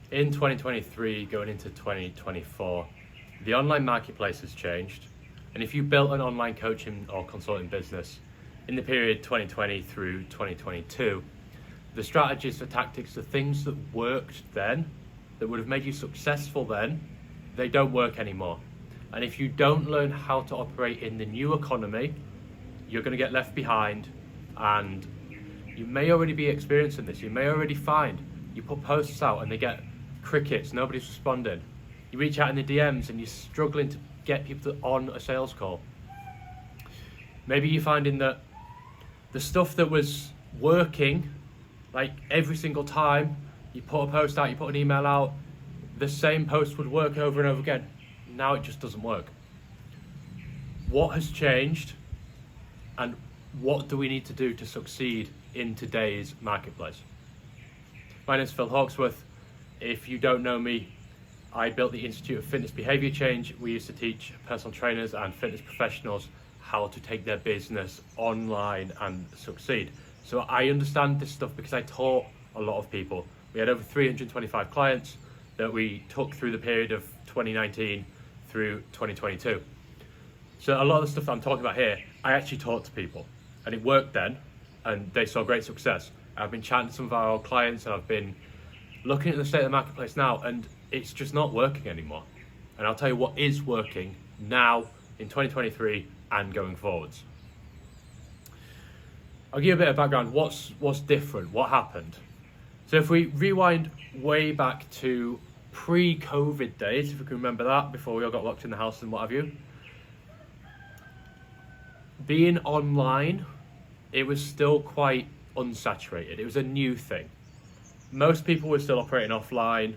In 2023, going into 2024, the online marketplace has changed. And if you built an online coaching or consulting business in the period 2020 through 2022, the strategies, the tactics, the things that worked then, that would have made you successful then, they don't work anymore. And if you don't learn how to operate in the new economy, you're going to get left behind. And you may already be experiencing this. You may already find you put posts out and they get crickets, nobody's responding. You reach out in the DMs and you're struggling to get people on a sales call. Maybe you're finding that the stuff that was working, like every single time you put a post out, you put an email out, the same post would work over and over again. Now it just doesn't work. What has changed, and what do we need to do to succeed in today's marketplace? My name is Phil Hawksworth. If you don't know me, I built the Institute of Fitness Behavior Change. We used to teach personal trainers and fitness professionals how to take their business online and succeed. So I understand this stuff because I taught a lot of people. We had over 325 clients that we took through the period of 2019 through 2022. So a lot of the stuff that I'm talking about here, I actually taught to people, and it worked then, and they saw great success. I've been chatting to some of our old clients, and I've been looking at the state of the marketplace now, and it's just not working anymore. And I'll tell you what is working now in 2023 and going forwards. I'll give you a bit of background. What's different? What happened? So if we rewind way back to pre-COVID days, if we can remember that, before we all got locked in the house and what have you, being online, it was still quite unsaturated. It was a new thing. Most people were still operating offline.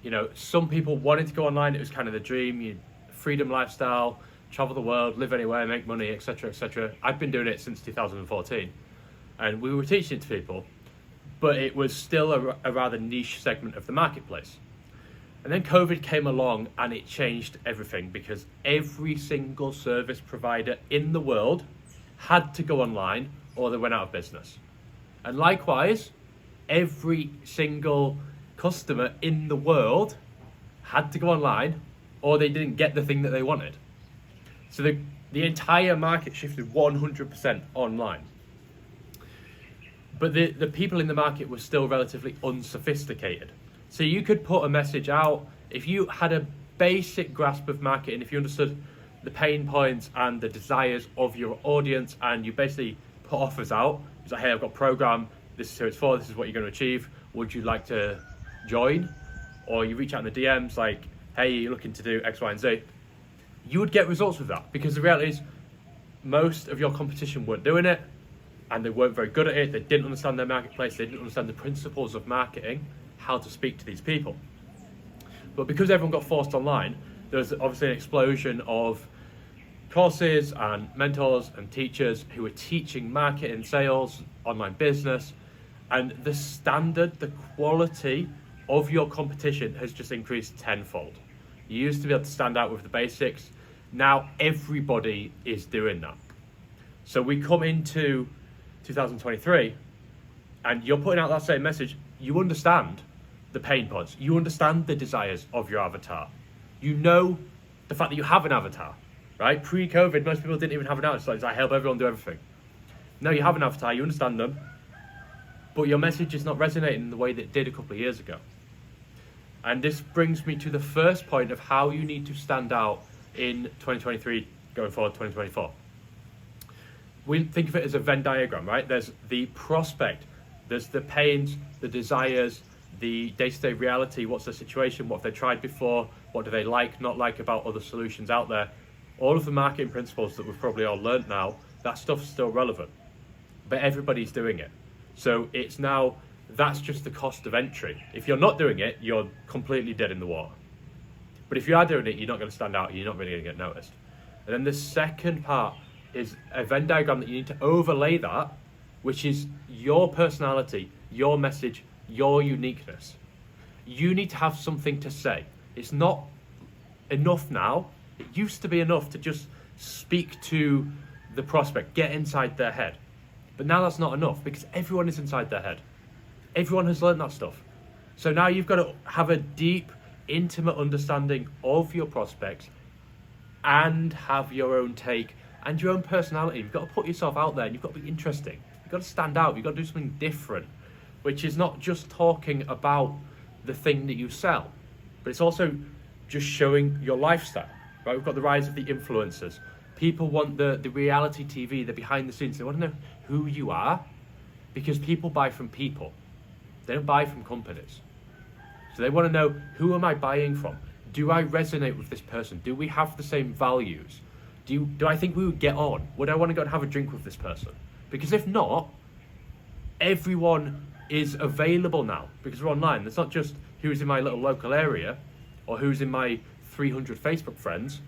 You know, some people wanted to go online. It was kind of the dream, freedom lifestyle, travel the world, live anywhere, make money, etc., etc. I've been doing it since 2014, and we were teaching it to people, but it was still a rather niche segment of the marketplace. And then COVID came along and it changed everything, because every single service provider in the world had to go online or they went out of business. And likewise, every single customer in the world had to go online or they didn't get the thing that they wanted. So the entire market shifted 100% online. But the people in the market were still relatively unsophisticated. So you could put a message out, if you had a basic grasp of marketing, if you understood the pain points and the desires of your audience, and you basically put offers out, it's like, hey, I've got a program, this is who it's for, this is what you're going to achieve, would you like to join? Or you reach out in the DMs like, hey, you're looking to do X, Y, and Z. You would get results with that, because the reality is most of your competition weren't doing it, and they weren't very good at it. They didn't understand their marketplace. They didn't understand the principles of marketing, how to speak to these people. But because everyone got forced online, there's obviously an explosion of courses and mentors and teachers who are teaching marketing, sales, online business, and the standard, the quality of your competition has just increased tenfold. You used to be able to stand out with the basics. Now everybody is doing that. So we come into 2023 and you're putting out that same message. You understand the pain points. You understand the desires of your avatar. You know the fact that you have an avatar, right? Pre-COVID, most people didn't even have an avatar. It's like, I help everyone do everything. No, you have an avatar, you understand them, but your message is not resonating in the way that it did a couple of years ago. And this brings me to the first point of how you need to stand out in 2023 going forward, 2024. We think of it as a Venn diagram, right? There's the prospect, there's the pains, the desires, the day-to-day reality, what's the situation, what have they tried before, what do they like, not like about other solutions out there. All of the marketing principles that we've probably all learned now, that stuff's still relevant, but everybody's doing it. So it's now, that's just the cost of entry. If you're not doing it, you're completely dead in the water. But if you are doing it, you're not going to stand out, you're not really going to get noticed. And then the second part is a Venn diagram that you need to overlay that, which is your personality, your message, your uniqueness. You need to have something to say. It's not enough now. It used to be enough to just speak to the prospect, get inside their head. But now that's not enough, because everyone is inside their head. Everyone has learned that stuff. So now you've got to have a deep, intimate understanding of your prospects and have your own take and your own personality. You've got to put yourself out there and you've got to be interesting. You've got to stand out. You've got to do something different, which is not just talking about the thing that you sell, but it's also just showing your lifestyle. Right? We've got the rise of the influencers. People want the reality TV, the behind the scenes. They want to know who you are because people buy from people. They don't buy from companies. So they want to know, who am I buying from? Do I resonate with this person? Do we have the same values? Do I think we would get on? Would I want to go and have a drink with this person? Because if not, everyone is available now because we're online. It's not just who's in my little local area or who's in my 300 Facebook friends.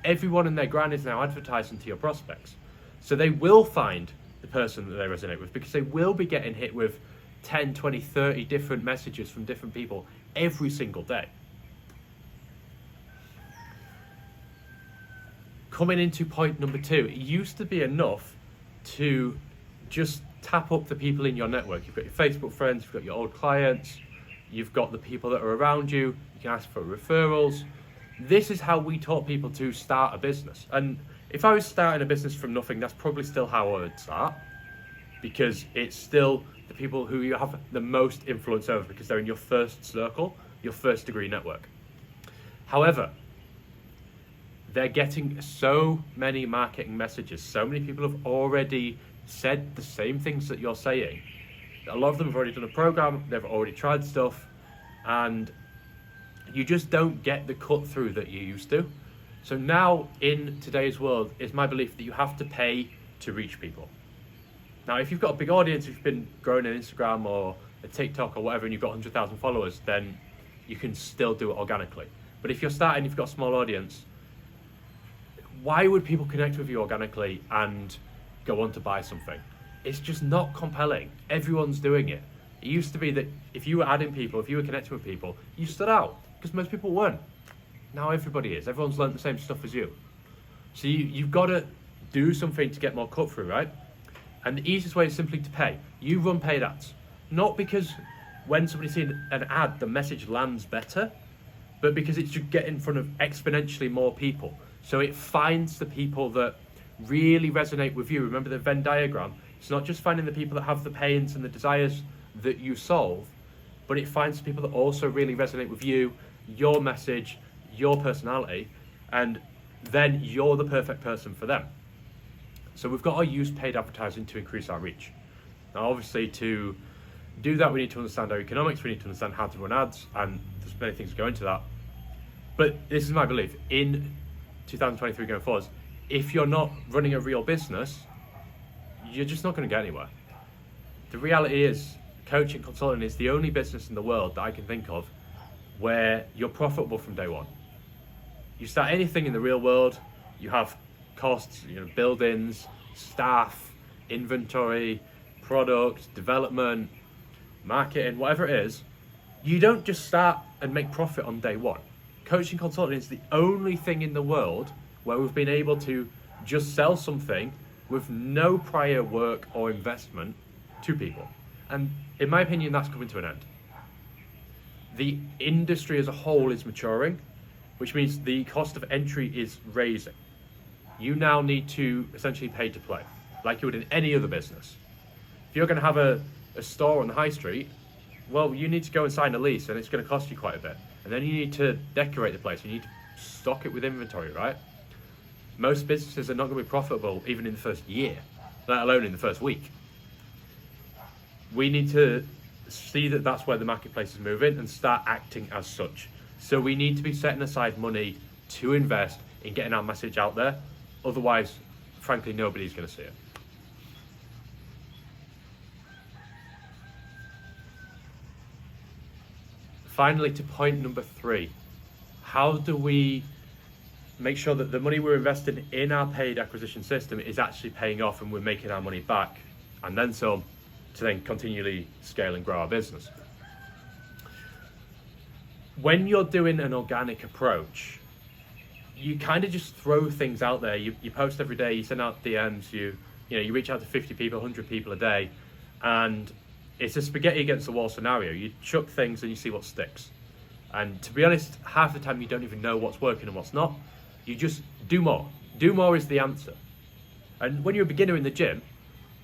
Everyone and their gran is now advertising to your prospects. So they will find the person that they resonate with because they will be getting hit with 10, 20, 30 different messages from different people every single day. Coming into point number 2, it used to be enough to just tap up the people in your network. You've got your Facebook friends, you've got your old clients, you've got the people that are around you, you can ask for referrals. This is how we taught people to start a business. And if I was starting a business from nothing, that's probably still how I would start, because it's still the people who you have the most influence over because they're in your first circle, your first degree network. However, they're getting so many marketing messages. So many people have already said the same things that you're saying. A lot of them have already done a program, they've already tried stuff, and you just don't get the cut through that you used to. So now in today's world, it's my belief that you have to pay to reach people. Now, if you've got a big audience, if you've been growing on Instagram or a TikTok or whatever, and you've got 100,000 followers, then you can still do it organically. But if you're starting, you've got a small audience, why would people connect with you organically and go on to buy something? It's just not compelling. Everyone's doing it. It used to be that if you were adding people, if you were connecting with people, you stood out because most people weren't. Now everybody is. Everyone's learned the same stuff as you. So you've got to do something to get more cut through, right? And the easiest way is simply to pay. You run paid ads. Not because when somebody's seeing an ad, the message lands better, but because it should get in front of exponentially more people. So it finds the people that really resonate with you. Remember the Venn diagram? It's not just finding the people that have the pains and the desires that you solve, but it finds the people that also really resonate with you, your message, your personality, and then you're the perfect person for them. So we've got to use paid advertising to increase our reach. Now, obviously, to do that, we need to understand our economics, we need to understand how to run ads, and there's many things that go into that. But this is my belief. In 2023 going forward, if you're not running a real business, you're just not going to get anywhere. The reality is, coaching consulting is the only business in the world that I can think of where you're profitable from day one. You start anything in the real world, you have costs, buildings, staff, inventory, product, development, marketing, whatever it is. You don't just start and make profit on day one. Coaching consulting is the only thing in the world where we've been able to just sell something with no prior work or investment to people. And in my opinion, that's coming to an end. The industry as a whole is maturing, which means the cost of entry is raising. You now need to essentially pay to play, like you would in any other business. If you're going to have a store on the high street, well, you need to go and sign a lease, and it's going to cost you quite a bit. And then you need to decorate the place, you need to stock it with inventory, right? Most businesses are not going to be profitable even in the first year, let alone in the first week. We need to see that that's where the marketplace is moving and start acting as such. So we need to be setting aside money to invest in getting our message out there. Otherwise, frankly, nobody's going to see it. Finally, to point number 3, how do we make sure that the money we're investing in our paid acquisition system is actually paying off and we're making our money back, and then some, to then continually scale and grow our business? When you're doing an organic approach, you kind of just throw things out there. You post every day, you send out DMs, you reach out to 50 people, 100 people a day, and it's a spaghetti against the wall scenario. You chuck things and you see what sticks. And to be honest, half the time you don't even know what's working and what's not. You just do more. Do more is the answer. And when you're a beginner in the gym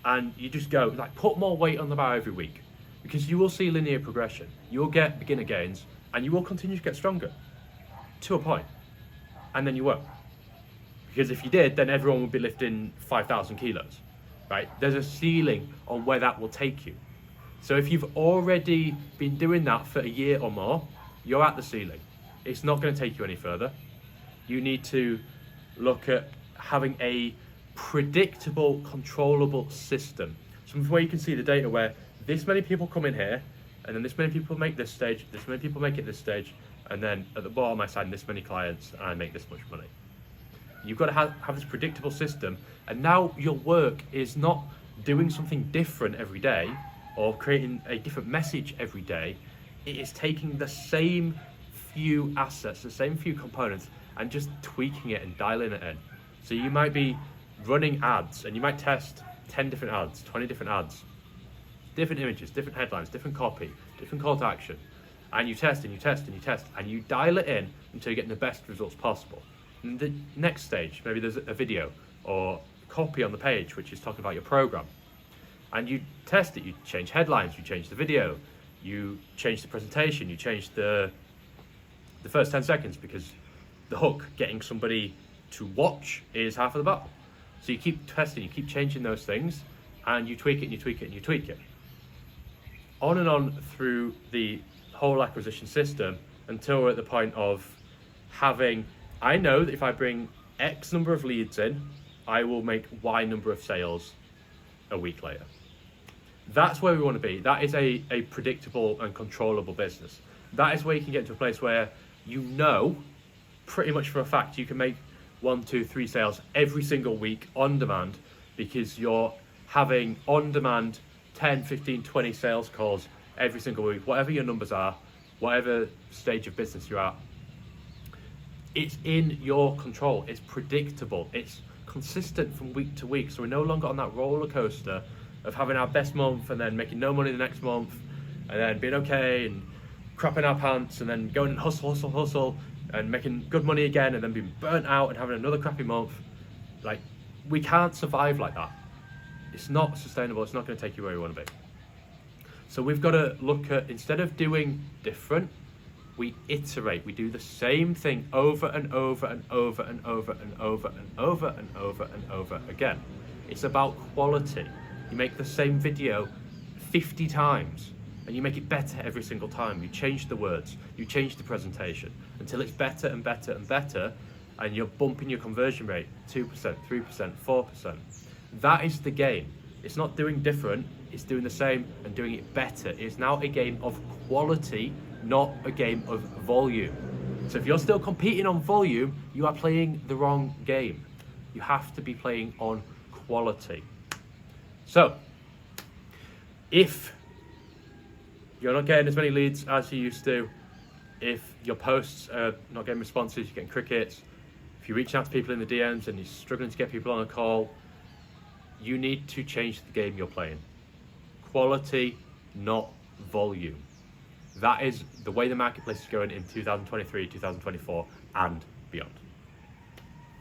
and you just go, like, put more weight on the bar every week, because you will see linear progression. You will get beginner gains and you will continue to get stronger to a point. And then you won't. Because if you did, then everyone would be lifting 5,000 kilos, right? There's a ceiling on where that will take you. So if you've already been doing that for a year or more, you're at the ceiling. It's not going to take you any further. You need to look at having a predictable, controllable system. Something where you can see the data where this many people come in here, and then this many people make this stage, this many people make it this stage, and then at the bottom I sign this many clients and I make this much money. You've got to have this predictable system, and now your work is not doing something different every day or creating a different message every day. It is taking the same few assets, the same few components, and just tweaking it and dialing it in. So you might be running ads and you might test 10 different ads, 20 different ads, different images, different headlines, different copy, different call to action. And you test and you test and you test and you dial it in until you're getting the best results possible. And the next stage, maybe there's a video or copy on the page which is talking about your program. And you test it, you change headlines, you change the video, you change the presentation, you change the first 10 seconds, because the hook, getting somebody to watch, is half of the battle. So you keep testing, you keep changing those things, and you tweak it and you tweak it and you tweak it. On and on through the whole acquisition system until we're at the point of having, I know that if I bring X number of leads in, I will make Y number of sales a week later. That's where we want to be. That is a predictable and controllable business. That is where you can get to a place where you know pretty much for a fact you can make 1, 2, 3 sales every single week on demand, because you're having on demand 10, 15, 20 sales calls every single week, whatever your numbers are, whatever stage of business you're at. It's in your control. It's predictable. It's consistent from week to week. So we're no longer on that roller coaster of having our best month and then making no money the next month and then being okay and crapping our pants and then going and hustle and making good money again and then being burnt out and having another crappy month. Like, we can't survive like that. It's not sustainable. It's not going to take you where you want to be. So we've got to look at, instead of doing different, we iterate. We do the same thing over and over and over and over and over and over and over and over again. It's about quality. You make the same video 50 times and you make it better every single time. You change the words, you change the presentation until it's better and better and better, and you're bumping your conversion rate 2%, 3%, 4%. That is the game. It's not doing different, it's doing the same and doing it better. It's now a game of quality, not a game of volume. So if you're still competing on volume, you are playing the wrong game. You have to be playing on quality. So, if you're not getting as many leads as you used to, if your posts are not getting responses, you're getting crickets, if you're reaching out to people in the DMs and you're struggling to get people on a call, you need to change the game you're playing. Quality, not volume. That is the way the marketplace is going in 2023, 2024 and beyond.